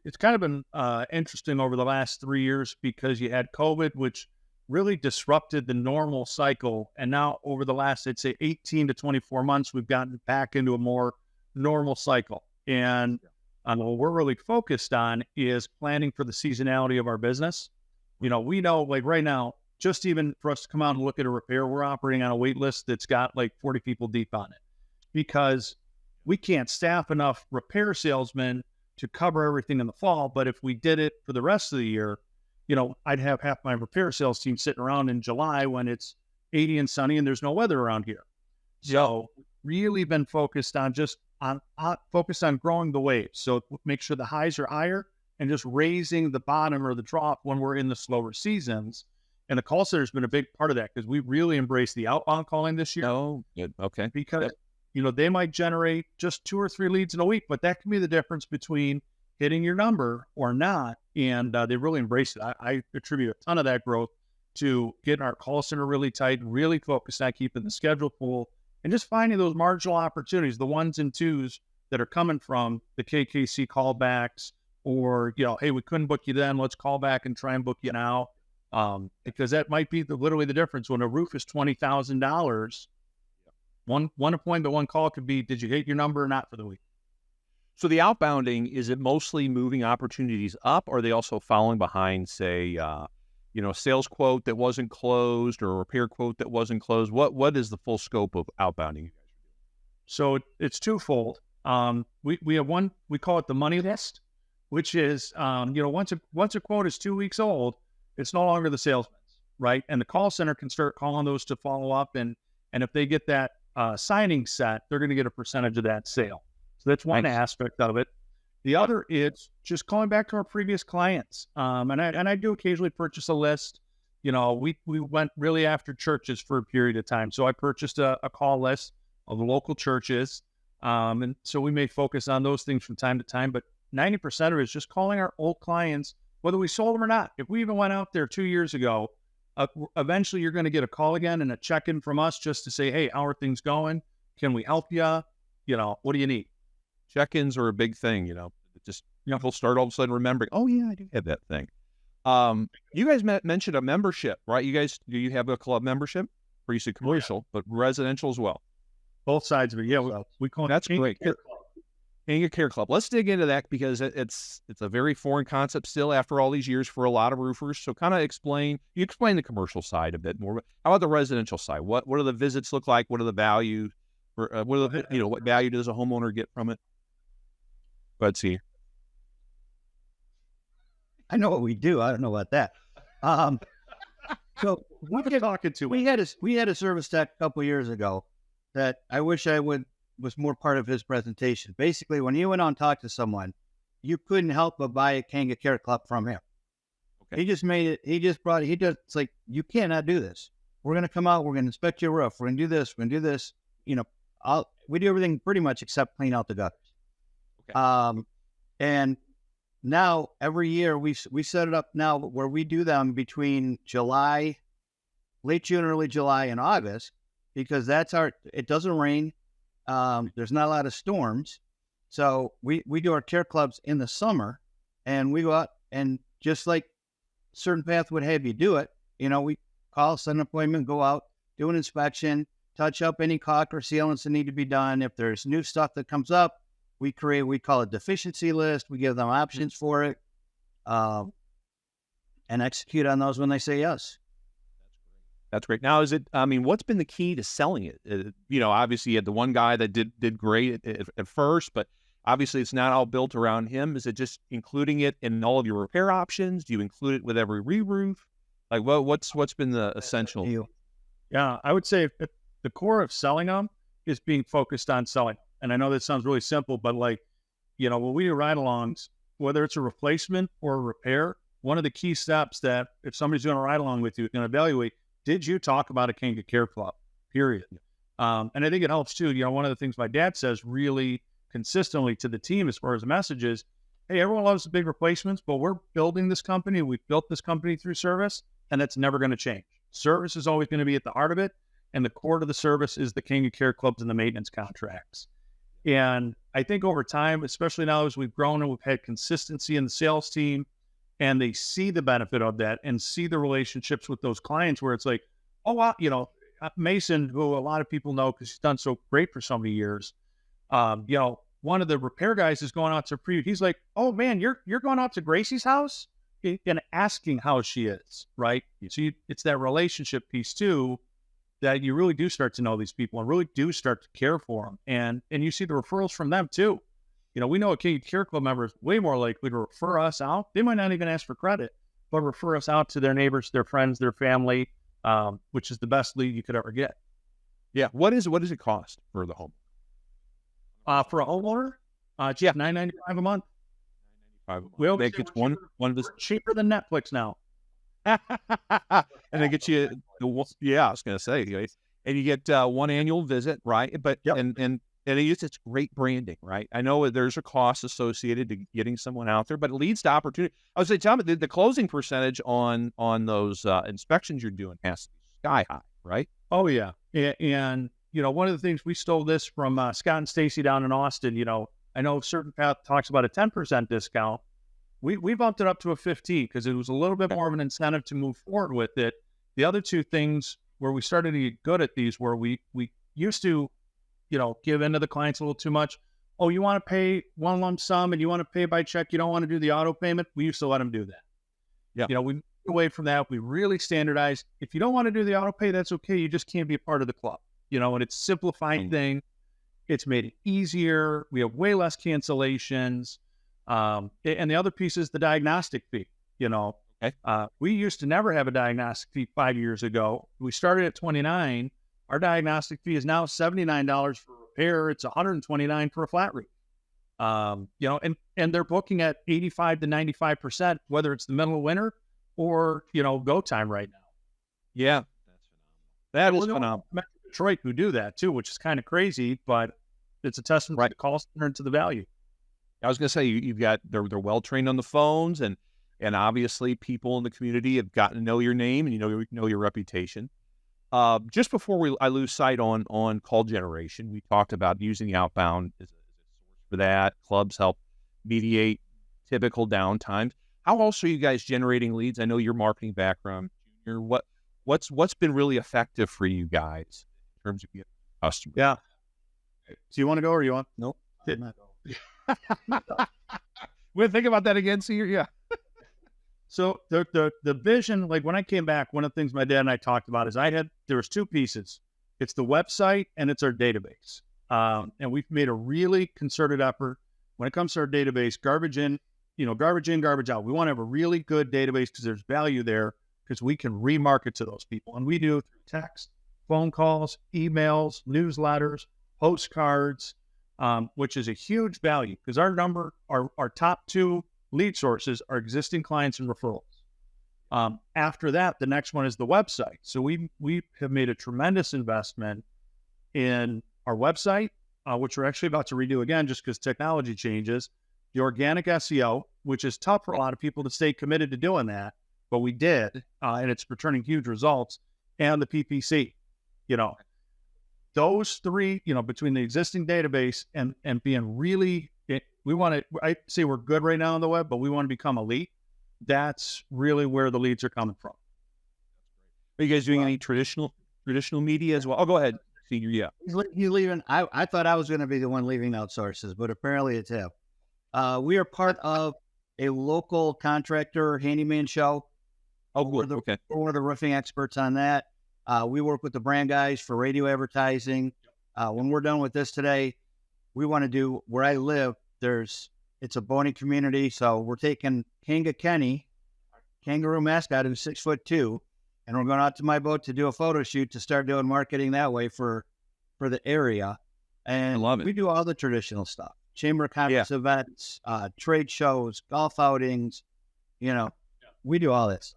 it's kind of been interesting over the last 3 years because you had COVID, which really disrupted the normal cycle. And now over the last, I'd say 18 to 24 months, we've gotten back into a more normal cycle. And what we're really focused on is planning for the seasonality of our business. We know like right now, just even for us to come out and look at a repair, we're operating on a wait list that's got like 40 people deep on it because we can't staff enough repair salesmen to cover everything in the fall. But if we did it for the rest of the year, I'd have half my repair sales team sitting around in July when it's 80 and sunny and there's no weather around here. So really been focused on growing the waves. So make sure the highs are higher and just raising the bottom or the trough when we're in the slower seasons. And the call center has been a big part of that because we really embraced the outbound calling this year. Oh, good. Okay. Because, they might generate just 2 or 3 leads in a week, but that can be the difference between hitting your number or not. And they really embraced it. I attribute a ton of that growth to getting our call center really tight, really focused on keeping the schedule full and just finding those marginal opportunities, the ones and twos that are coming from the KKC callbacks or, hey, we couldn't book you then. Let's call back and try and book you now. Because that might be literally the difference. When a roof is $20,000, one appointment, one call could be, did you hit your number or not for the week? So the outbounding, is it mostly moving opportunities up, or are they also following behind, say, a sales quote that wasn't closed or a repair quote that wasn't closed? What is the full scope of outbounding? So it's twofold. We have one, we call it the money list, which is, once a quote is 2 weeks old, it's no longer the salesman's, right? And the call center can start calling those to follow up. And if they get that signing set, they're going to get a percentage of that sale. So that's one aspect of it. The other is just calling back to our previous clients. And I do occasionally purchase a list. We went really after churches for a period of time. So I purchased a call list of the local churches. And so we may focus on those things from time to time, but 90% of it is just calling our old clients, whether we sold them or not. If we even went out there 2 years ago, eventually you're going to get a call again and a check-in from us just to say, hey, how are things going? Can we help you? What do you need? Check-ins are a big thing, just people start all of a sudden remembering, oh yeah, I do have that thing. You guys mentioned a membership, right? Do you have a club membership? Or you said commercial, but residential as well? Both sides of it. Yeah, we call it. That's great. KangaCare Club. Let's dig into that because it's a very foreign concept still after all these years for a lot of roofers. So kind of explain the commercial side a bit more. How about the residential side? What do the visits look like? What are the values? What value does a homeowner get from it? Let's see. I know what we do. I don't know about that. So we had a service tech a couple of years ago that I wish was more part of his presentation. Basically, when you went on and talked to someone, you couldn't help but buy a KangaCare Club from him. Okay. It's like, you cannot do this. We're going to come out, we're going to inspect your roof, we're going to do this, we do everything pretty much except clean out the gutters. Okay. And now every year we set it up now where we do them between late June, early July and August, because it doesn't rain. There's not a lot of storms. So we do our care clubs in the summer, and we go out and just like CertainPath would have you do it, we call, set an appointment, go out, do an inspection, touch up any caulk or sealants that need to be done. If there's new stuff that comes up, we call it deficiency list. We give them options for it, and execute on those when they say yes. That's great. Now, what's been the key to selling it? Obviously you had the one guy that did great at first, but obviously it's not all built around him. Is it just including it in all of your repair options? Do you include it with every re-roof? Like what's been the essential? Yeah, I would say the core of selling them is being focused on selling. And I know that sounds really simple, but when we do ride-alongs, whether it's a replacement or a repair, one of the key steps that if somebody's doing a ride-along with you, you're going to evaluate, did you talk about a KangaCare Club, period? And I think it helps too. One of the things my dad says really consistently to the team as far as the message is, hey, everyone loves the big replacements, but we're building this company. We've built this company through service, and that's never going to change. Service is always going to be at the heart of it, and the core to the service is the KangaCare Clubs and the maintenance contracts. And I think over time, especially now as we've grown and we've had consistency in the sales team, and they see the benefit of that and see the relationships with those clients where it's like, oh, wow, Mason, who a lot of people know because he's done so great for so many years, one of the repair guys is going out to preview. He's like, oh man, you're going out to Gracie's house and asking how she is, right? So it's that relationship piece too, that you really do start to know these people and really do start to care for them. And you see the referrals from them too. We know a King Care Club member is way more likely to refer us out. They might not even ask for credit, but refer us out to their neighbors, their friends, their family, which is the best lead you could ever get. Yeah. What does it cost for the home? For a homeowner, it's $9.95 a month. We always get one of the cheaper than Netflix now. And they get you I was going to say, and you get one annual visit, right? But and it's great branding, right? I know there's a cost associated to getting someone out there, but it leads to opportunity. I would say, Tom, the closing percentage on those inspections you're doing has to be sky high, right? Oh yeah, and one of the things we stole this from Scott and Stacy down in Austin. I know CertainPath talks about a 10% discount. We bumped it up to a 15 because it was a little bit more of an incentive to move forward with it. The other two things where we started to get good at these, where we used to, give in to the clients a little too much. Oh, you want to pay one lump sum and you want to pay by check. You don't want to do the auto payment. We used to let them do that. Yeah. We moved away from that. We really standardized. If you don't want to do the auto pay, that's okay. You just can't be a part of the club. And it's simplifying thing. It's made it easier. We have way less cancellations. And the other piece is the diagnostic fee. We used to never have a diagnostic fee 5 years ago. We started at $29. Our diagnostic fee is now $79 for repair. It's $129 for a flat roof. And they're booking at 85 to 95%, whether it's the middle of winter or, go time right now. Yeah. That is phenomenal. Detroit who do that too, which is kind of crazy, but it's a testament to the call center and to the value. I was going to say, you've got, they're well trained on the phones, and obviously people in the community have gotten to know your name and know your reputation. Just before I lose sight on call generation, we talked about using the outbound as a source for that. Clubs help mediate typical downtimes. How else are you guys generating leads? I know your marketing background, Junior. What's been really effective for you guys in terms of getting customers? Yeah. Do you want to go or you want? Nope. I'm not going. We'll think about that again, Senior. Yeah. So the vision, like when I came back, one of the things my dad and I talked about is there was two pieces. It's the website and it's our database. And we've made a really concerted effort when it comes to our database, garbage in, garbage out. We want to have a really good database because there's value there because we can remarket to those people. And we do through text, phone calls, emails, newsletters, postcards, which is a huge value because our top two lead sources are existing clients and referrals. After that, the next one is the website. So we have made a tremendous investment in our website, which we're actually about to redo again just because technology changes. The organic SEO, which is tough for a lot of people to stay committed to doing that, but we did, and it's returning huge results. And the PPC, those three, between the existing database and being really, I say we're good right now on the web, but we want to become elite. That's really where the leads are coming from. Are you guys doing any traditional media as well? Oh, go ahead, Senior. Yeah. He's leaving. I thought I was going to be the one leaving outsources, but apparently it's him. We are part of a local contractor handyman show. Oh, good. Okay. We're one of the roofing experts on that. We work with the brand guys for radio advertising. When we're done with this today, we want to do where I live. It's a bony community, so we're taking Kanga Kenny, kangaroo mascot, who's 6'2", and we're going out to my boat to do a photo shoot to start doing marketing that way for the area. And I love it. We do all the traditional stuff: chamber of commerce events, trade shows, golf outings. We do all this.